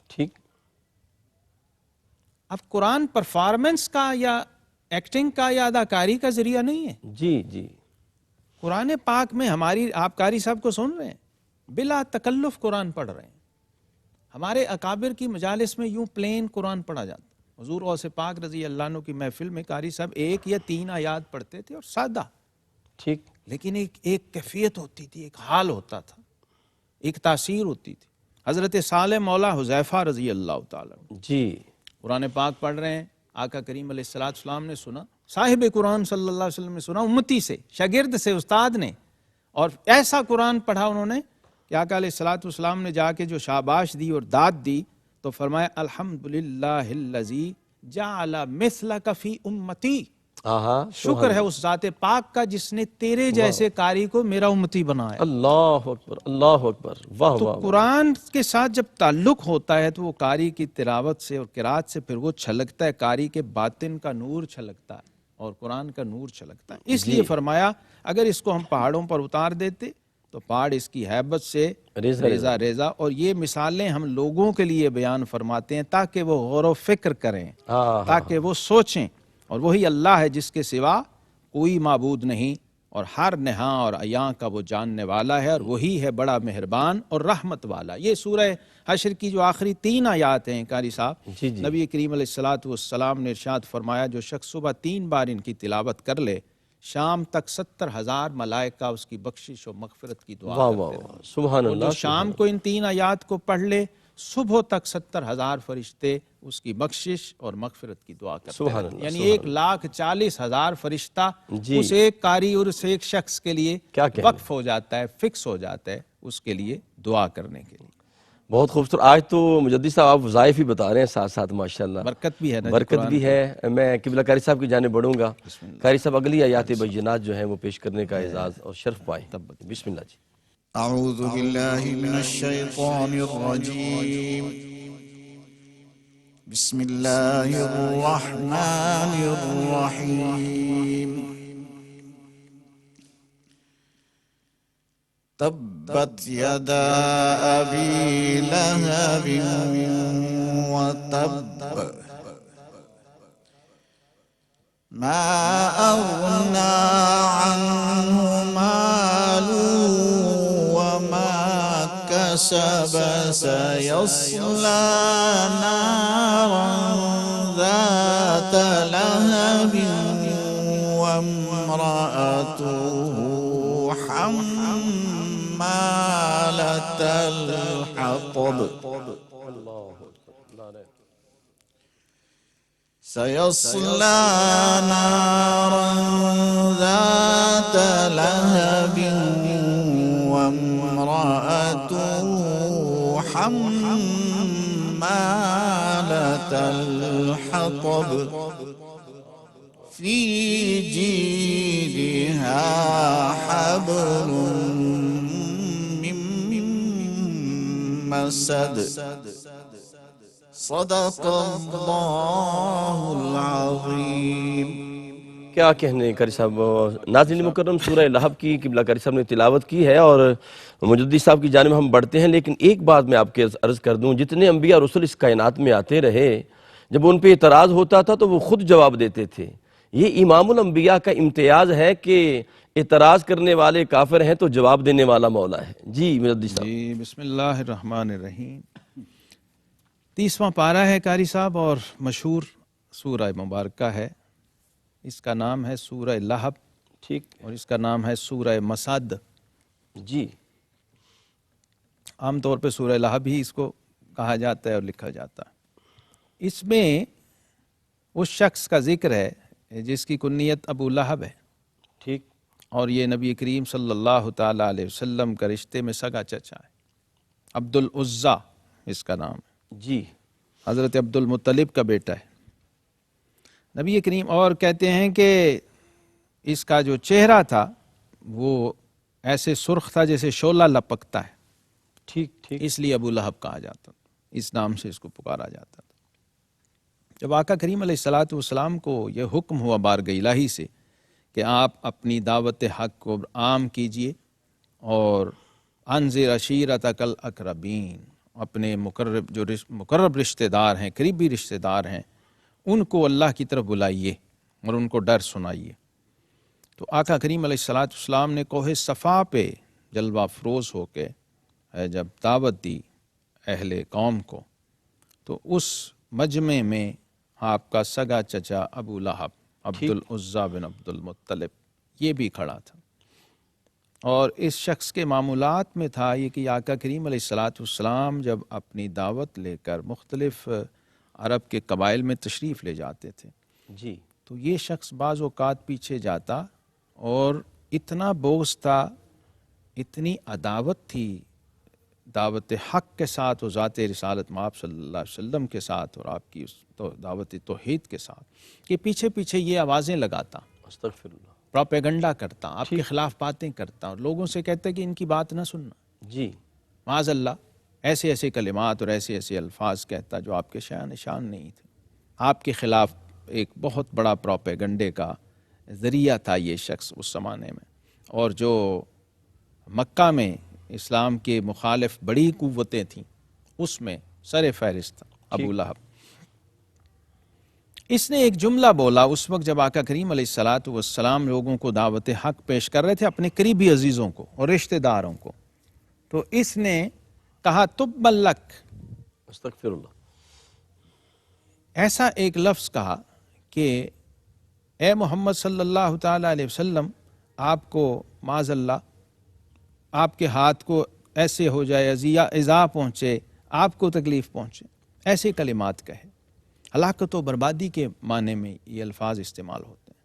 ٹھیک، اب قرآن پرفارمنس کا یا ایکٹنگ کا یا اداکاری کا ذریعہ نہیں ہے۔ جی جی، قرآن پاک میں ہماری آپ قاری صاحب کو سن رہے ہیں، بلا تکلف قرآن پڑھ رہے ہیں۔ ہمارے اکابر کی مجالس میں یوں پلین قرآن پڑھا جاتا، حضور غوث پاک رضی اللہ عنہ کی محفل میں قاری صاحب 1 یا 3 آیات پڑھتے تھے اور سادہ، ٹھیک، لیکن ایک کیفیت ہوتی تھی، ایک حال ہوتا تھا، ایک تاثیر ہوتی تھی۔ حضرت صالح مولا حذیفہ رضی اللہ تعالیٰ جی، قرآن پاک پڑھ رہے ہیں، آقا کریم علیہ السلام نے سنا، صاحب قرآن صلی اللہ علیہ وسلم نے سنا، امتی سے، شاگرد سے، استاد نے، اور ایسا قرآن پڑھا انہوں نے کہ آقا علیہ السلام نے جا کے جو شاباش دی اور داد دی تو فرمایا الحمدللہ الذی جعل مثلک فی امتی، آہا، شکر ہے اس ذات پاک کا جس نے تیرے جیسے قاری کو میرا امتی بنایا۔ اللہ اکبر، اللہ اکبر، واہ تو واہ واہ، قرآن کے ساتھ جب تعلق ہوتا ہے تو وہ قاری کی تلاوت سے اور قرات سے پھر وہ چھلکتا ہے، قاری کے باطن کا نور چھلکتا ہے اور قرآن کا نور چھلکتا ہے۔ اس لیے فرمایا اگر اس کو ہم پہاڑوں پر اتار دیتے تو پہاڑ اس کی ہیبت سے ریزہ ریزہ، اور یہ مثالیں ہم لوگوں کے لیے بیان فرماتے ہیں تاکہ وہ غور و فکر کریں، تاکہ وہ سوچیں، اور وہی اللہ ہے جس کے سوا کوئی معبود نہیں، اور ہر نہاں اور عیاں کا وہ جاننے والا ہے، اور وہی ہے بڑا مہربان اور رحمت والا۔ یہ سورہ حشر کی جو آخری 3 آیات ہیں قاری صاحب، جی جی، نبی کریم علیہ السلام نے ارشاد فرمایا جو شخص صبح 3 بار ان کی تلاوت کر لے شام تک 70,000 ملائکہ اس کی بخشش و مغفرت کی دعا واہ کرتے واہ رہتے واہ، سبحان اور جو اللہ، شام کو ان 3 آیات کو پڑھ لے صبح تک 70,000 فرشتے اس کی بخشش اور مغفرت کی دعا کرتے سبحان رہتے ہیں۔ اللہ، یعنی 1,40,000 فرشتہ جی، اس ایک قاری اور اس ایک شخص کے لیے کیا کہنے، وقف ہو جاتا ہے، فکس ہو جاتا ہے اس کے لیے دعا کرنے کے لیے۔ بہت خوبصورت۔ آج تو مجدی صاحب آپ وظائف ہی بتا رہے ہیں ساتھ ساتھ، ماشاءاللہ برکت بھی ہے نا جی برکت قرآن بھی کی۔ ہے۔ میں قبلہ قاری صاحب کی جانب بڑھوں گا، قاری صاحب اگلی آیات بینات جو ہیں وہ پیش کرنے کا اعزاز اور شرف پائیں۔ بسم اللہ جی۔ أعوذ بالله من الشيطان الرجيم. بسم الله الرحمن الرحيم. تبت يدا أبي لهب وتب ما أغنى عنه ماله وما كسب سيصلى نارا ذات لهب وامرأته حمالة الحطب سيصلى نارا ذات لهب وامرأته حمالة الحطب في جيدها حبل من مسد. صدق اللہ العظیم. کیا کہنے قاری صاحب. ناظرین مکرم، سورہ لہب کی قبلہ قاری صاحب نے تلاوت کی ہے اور مجدد صاحب کی جانب ہم بڑھتے ہیں، لیکن ایک بات میں آپ کے عرض کر دوں، جتنے انبیاء رسول اس کائنات میں آتے رہے، جب ان پہ اعتراض ہوتا تھا تو وہ خود جواب دیتے تھے. یہ امام الانبیاء کا امتیاز ہے کہ اعتراض کرنے والے کافر ہیں تو جواب دینے والا مولا ہے. جی مجدد صاحب. جی بسم اللہ الرحمن الرحیم. 30واں پارہ ہے قاری صاحب اور مشہور سورہ مبارکہ ہے. اس کا نام ہے سورہ لہب، ٹھیک، اور اس کا نام ہے سورہ مسد. جی عام طور پہ سورہ لہب ہی اس کو کہا جاتا ہے اور لکھا جاتا ہے. اس میں اس شخص کا ذکر ہے جس کی کنیت ابو لہب ہے، ٹھیک، اور یہ نبی کریم صلی اللہ تعالیٰ علیہ وسلم کا رشتے میں سگا چچا ہے. عبد العزیٰ اس کا نام ہے، جی حضرت عبد المطلب کا بیٹا ہے نبی کریم. اور کہتے ہیں کہ اس کا جو چہرہ تھا وہ ایسے سرخ تھا جیسے شعلہ لپکتا ہے، ٹھیک ٹھیک. اس لیے ابو لہب کہا جاتا تھا، اس نام سے اس کو پکارا جاتا تھا. جب آقا کریم علیہ السلام کو یہ حکم ہوا بارگاہ الہی سے کہ آپ اپنی دعوت حق کو عام کیجئے اور انذر عشیرتک الاقربین، اپنے مقرب رشتہ دار ہیں، قریبی رشتہ دار ہیں، ان کو اللہ کی طرف بلائیے اور ان کو ڈر سنائیے. تو آقا کریم علیہ السلام نے کوہ صفا پہ جلوہ افروز ہو کے جب دعوت دی اہل قوم کو، تو اس مجمع میں آپ کا سگا چچا ابو لہب عبد العزیٰ بن عبد المطلب یہ بھی کھڑا تھا. اور اس شخص کے معمولات میں تھا یہ کہ آقا کریم علیہ السلام جب اپنی دعوت لے کر مختلف عرب کے قبائل میں تشریف لے جاتے تھے، جی تو یہ شخص بعض اوقات پیچھے جاتا اور اتنا بغض تھا، اتنی عداوت تھی دعوت حق کے ساتھ اور ذات رسالت مآب صلی اللہ علیہ وسلم کے ساتھ اور آپ کی دعوت توحید کے ساتھ کہ پیچھے پیچھے یہ آوازیں لگاتا، استغفر اللہ، پروپیگنڈا کرتا، آپ کے خلاف باتیں کرتا اور لوگوں سے کہتا کہ ان کی بات نہ سننا. جی معاذ اللہ ایسے ایسے کلمات اور ایسے ایسے الفاظ کہتا جو آپ کے شان نہیں تھے. آپ کے خلاف ایک بہت بڑا پروپیگنڈے کا ذریعہ تھا یہ شخص اس زمانے میں. اور جو مکہ میں اسلام کے مخالف بڑی قوتیں تھیں اس میں سر فہرست تھا ابو لہب. اس نے ایک جملہ بولا اس وقت جب آقا کریم علیہ السلام لوگوں کو دعوت حق پیش کر رہے تھے، اپنے قریبی عزیزوں کو اور رشتہ داروں کو. تو اس نے کہا تب لک، استغفر اللہ. ایسا ایک لفظ کہا کہ اے محمد صلی اللہ تعالیٰ علیہ وسلم، آپ کو معاذ اللہ آپ کے ہاتھ کو ایسے ہو جائے، ایذا پہنچے، آپ کو تکلیف پہنچے، ایسے کلمات کہے. ہلاکت و بربادی کے معنی میں یہ الفاظ استعمال ہوتے ہیں.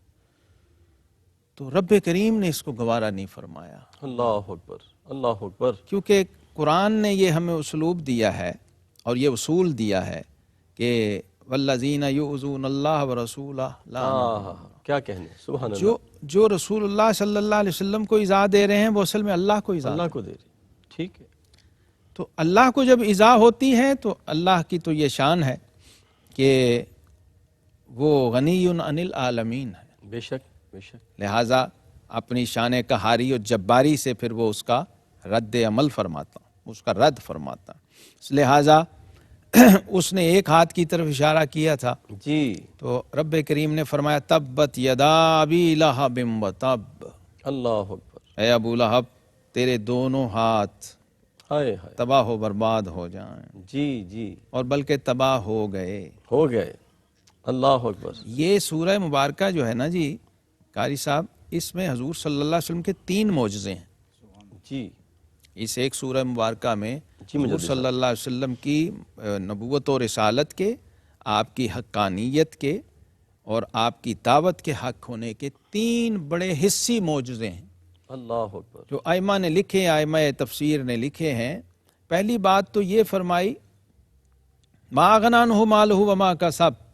تو رب کریم نے اس کو گوارا نہیں فرمایا. اللہ اکبر، اللہ اکبر. کیونکہ قرآن نے یہ ہمیں اسلوب دیا ہے اور یہ اصول دیا ہے کہ والذین یؤذون اللہ ورسولہ لا. کیا کہنے، سبحان اللہ. جو رسول اللہ صلی اللہ علیہ وسلم کو ایذا دے رہے ہیں وہ اصل میں اللہ کو ایذا اللہ کو دے رہے. ٹھیک ہے. تو اللہ کو جب ایذا ہوتی ہے تو اللہ کی تو یہ شان ہے کہ وہ غنی عن العالمین ہے، بے شک بے شک. لہٰذا اپنی شان قہاری اور جباری سے پھر وہ اس کا رد عمل فرماتا، اس کا رد فرماتا. لہٰذا اس نے ایک ہاتھ کی طرف اشارہ کیا تھا جی. تو رب کریم نے فرمایا تبت یدا ابی لہب وتب، اللہ اکبر. اے ابو لہب تیرے دونوں ہاتھ ہائے ہائے. تباہ و برباد ہو جائیں، جی جی اور بلکہ تباہ ہو گئے. ہو گئے. اللہ اکبر. یہ سورہ مبارکہ جو ہے نا جی قاری صاحب، اس میں حضور صلی اللہ علیہ وسلم کے 3 معجزے ہیں. جی اس ایک سورہ مبارکہ میں جی حضور مجدد صلی اللہ علیہ وسلم کی نبوت و رسالت کے، آپ کی حقانیت کے اور آپ کی دعوت کے حق ہونے کے 3 بڑے حصی معجزے ہیں اللہ اکبر. جو ائمہ نے لکھے، ائمہ تفسیر نے لکھے ہیں. پہلی بات تو یہ فرمائی ما اغنی عنہ مالہ وما کسب،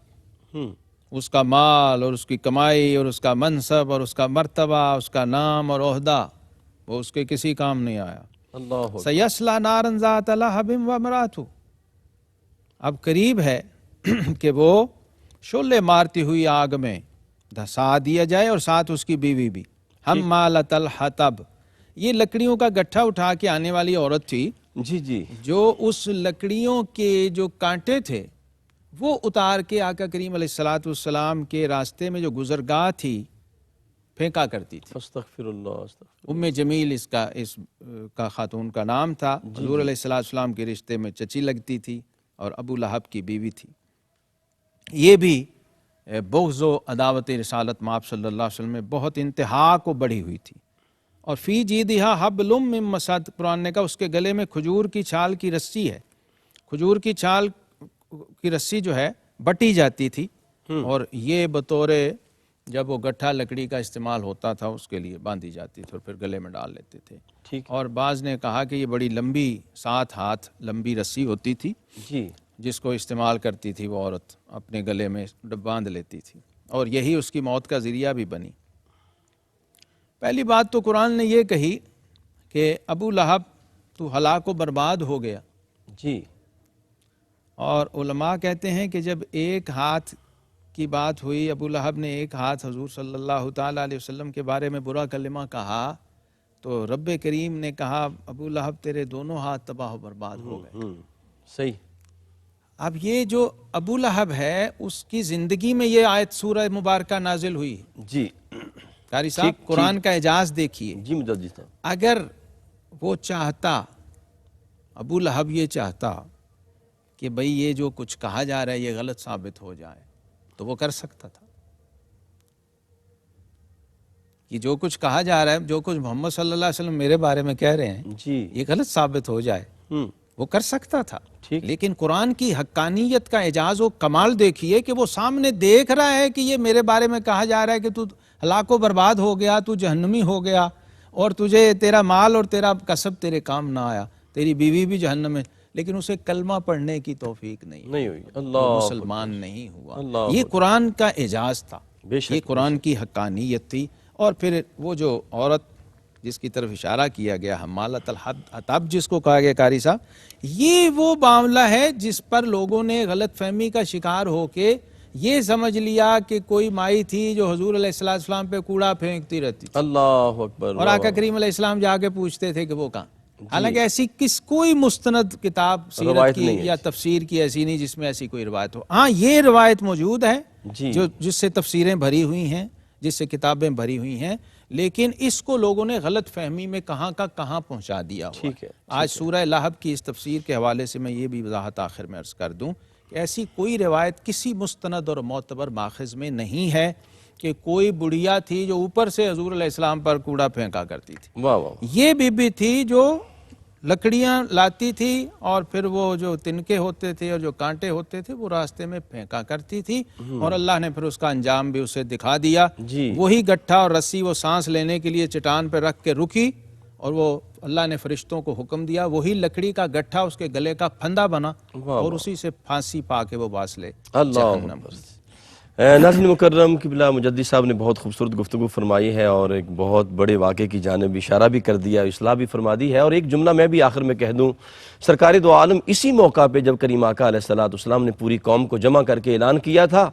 اس کا مال اور اس کی کمائی اور اس کا منصب اور اس کا مرتبہ، اس کا نام اور عہدہ، وہ اس کے کسی کام نہیں آیا. اللہ اکبر. سیصلی نارا ذات لہب وامرأتہ، اب قریب ہے کہ وہ شعلے مارتی ہوئی آگ میں دھسا دیا جائے اور ساتھ اس کی بیوی بھی. حمالۃ الحطب، یہ لکڑیوں کا گٹھا اٹھا کے آنے والی عورت تھی جی جی جو اس لکڑیوں کے جو کانٹے تھے وہ اتار کے آقا کریم علیہ الصلوۃ والسلام کے راستے میں جو گزرگاہ تھی پھینکا کرتی تھی. استغفر اللہ استغفر. ام جمیل اس کا خاتون کا نام تھا. حضور علیہ الصلوۃ والسلام کے رشتے میں چچی لگتی تھی اور ابو لہب کی بیوی تھی. یہ بھی بغض و عداوت رسالت مآب صلی اللہ علیہ وسلم میں بہت انتہا کو بڑھی ہوئی تھی. اور فی جیدہا حبل من مسد، قرآن نے کہا اس کے گلے میں کھجور کی چھال کی رسی ہے. کھجور کی چھال کی رسی جو ہے بٹی جاتی تھی اور یہ بطور جب وہ گٹھا لکڑی کا استعمال ہوتا تھا اس کے لیے باندھی جاتی تھی اور پھر گلے میں ڈال لیتے تھے. ٹھیک. اور بعض نے کہا کہ یہ بڑی لمبی 7 ہاتھ لمبی رسی ہوتی تھی جی جس کو استعمال کرتی تھی وہ عورت، اپنے گلے میں باندھ لیتی تھی اور یہی اس کی موت کا ذریعہ بھی بنی. پہلی بات تو قرآن نے یہ کہی کہ ابو لہب تو ہلاک و برباد ہو گیا. جی. اور علماء کہتے ہیں کہ جب ایک ہاتھ کی بات ہوئی، ابو لہب نے ایک ہاتھ حضور صلی اللہ تعالیٰ علیہ وسلم کے بارے میں برا کلمہ کہا تو رب کریم نے کہا ابو لہب تیرے دونوں ہاتھ تباہ و برباد ہو گئے. صحیح. اب یہ جو ابو لہب ہے اس کی زندگی میں یہ آیت سورہ مبارکہ نازل ہوئی. جی قاری صاحب قرآن کا اعجاز دیکھیے. جی مجدد صاحب. اگر وہ چاہتا، ابو لہب یہ چاہتا کہ بھئی یہ جو کچھ کہا جا رہا ہے یہ غلط ثابت ہو جائے تو وہ کر سکتا تھا. کہ جو کچھ کہا جا رہا ہے، جو کچھ محمد صلی اللہ علیہ وسلم میرے بارے میں کہہ رہے ہیں جی یہ غلط ثابت ہو جائے، وہ کر سکتا تھا. ٹھیک. لیکن قرآن کی حقانیت کا اعجاز و کمال دیکھیے کہ وہ سامنے دیکھ رہا ہے کہ یہ میرے بارے میں کہا جا رہا ہے کہ تو ہلاک و برباد ہو گیا، تو جہنمی ہو گیا اور تجھے تیرا مال اور تیرا کسب تیرے کام نہ آیا، تیری بیوی بھی جہنم میں، لیکن اسے کلمہ پڑھنے کی توفیق نہیں ہوئی. وہ اللہ مسلمان نہیں ہوا. اللہ یہ قرآن کا اعجاز تھا، بے شک. یہ قرآن کی حقانیت تھی. اور پھر وہ جو عورت جس کی طرف اشارہ کیا گیا حمالۃ الحطب جس کو کہا گیا قاری صاحب، یہ وہ معاملہ ہے جس پر لوگوں نے غلط فہمی کا شکار ہو کے یہ سمجھ لیا کہ کوئی مائی تھی جو حضور علیہ السلام پہ کوڑا پھینکتی رہتی تھی اللہ اکبر. اور آقا کریم علیہ السلام جا کے پوچھتے تھے کہ وہ کہاں. حالانکہ ایسی کوئی مستند کتاب سیرت کی یا تفسیر کی ایسی نہیں جس میں ایسی کوئی روایت ہو. ہاں یہ روایت موجود ہے جس سے تفسیریں بھری ہوئی ہیں، جس سے کتابیں بھری ہوئی ہیں، لیکن اس کو لوگوں نے غلط فہمی میں کہاں کا کہاں پہنچا دیا ہوا. ٹھیک ہے. آج سورہ لہب کی اس تفسیر کے حوالے سے میں یہ بھی وضاحت آخر میں عرض کر دوں کہ ایسی کوئی روایت کسی مستند اور معتبر ماخذ میں نہیں ہے کہ کوئی بڑھیا تھی جو اوپر سے حضور علیہ السلام پر کوڑا پھینکا کرتی تھی. واہ واہ. یہ بی بی تھی جو لکڑیاں لاتی تھی اور پھر وہ جو تنکے ہوتے تھے اور جو کانٹے ہوتے تھے وہ راستے میں پھینکا کرتی تھی اور اللہ نے پھر اس کا انجام بھی اسے دکھا دیا. وہی گٹھا اور رسی وہ سانس لینے کے لیے چٹان پہ رکھ کے رکی اور وہ اللہ نے فرشتوں کو حکم دیا، وہی لکڑی کا گٹھا اس کے گلے کا پھندا بنا اور اسی سے پھانسی پا کے وہ باس لے جہنم. ناظرین مکرم، قبلہ مجدد صاحب نے بہت خوبصورت گفتگو فرمائی ہے اور ایک بہت بڑے واقعے کی جانب اشارہ بھی کر دیا، اصلاح بھی فرما دی ہے۔ اور ایک جملہ میں بھی آخر میں کہہ دوں، سرکار دو عالم اسی موقع پہ جب کریم آقا علیہ السلام نے پوری قوم کو جمع کر کے اعلان کیا تھا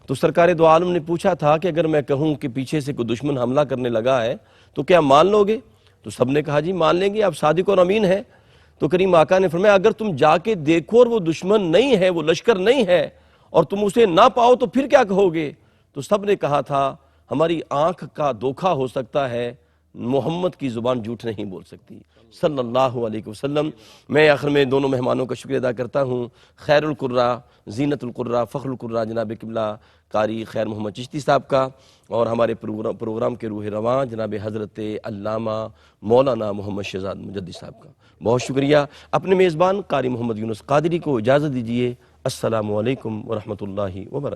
تو سرکار دو عالم نے پوچھا تھا کہ اگر میں کہوں کہ پیچھے سے کوئی دشمن حملہ کرنے لگا ہے تو کیا مان لو گے؟ تو سب نے کہا جی مان لیں گے، آپ صادق اور امین ہیں۔ تو کریم آقا نے فرمایا اگر تم جا کے دیکھو اور وہ دشمن نہیں ہے، وہ لشکر نہیں ہے اور تم اسے نہ پاؤ تو پھر کیا کہو گے؟ تو سب نے کہا تھا ہماری آنکھ کا دھوکہ ہو سکتا ہے، محمد کی زبان جھوٹ نہیں بول سکتی صلی اللہ علیہ وسلم۔ میں آخر میں دونوں مہمانوں کا شکریہ ادا کرتا ہوں، خیر القرہ، زینت القرہ، فخر القرہ جناب قبلہ قاری خیر محمد چشتی صاحب کا، اور ہمارے پروگرام کے روح رواں جناب حضرت علامہ مولانا محمد شہزاد مجدد صاحب کا بہت شکریہ۔ اپنے میزبان قاری محمد یونس قادری کو اجازت دیجیے۔ السلام علیکم ورحمۃ اللہ وبرکاتہ۔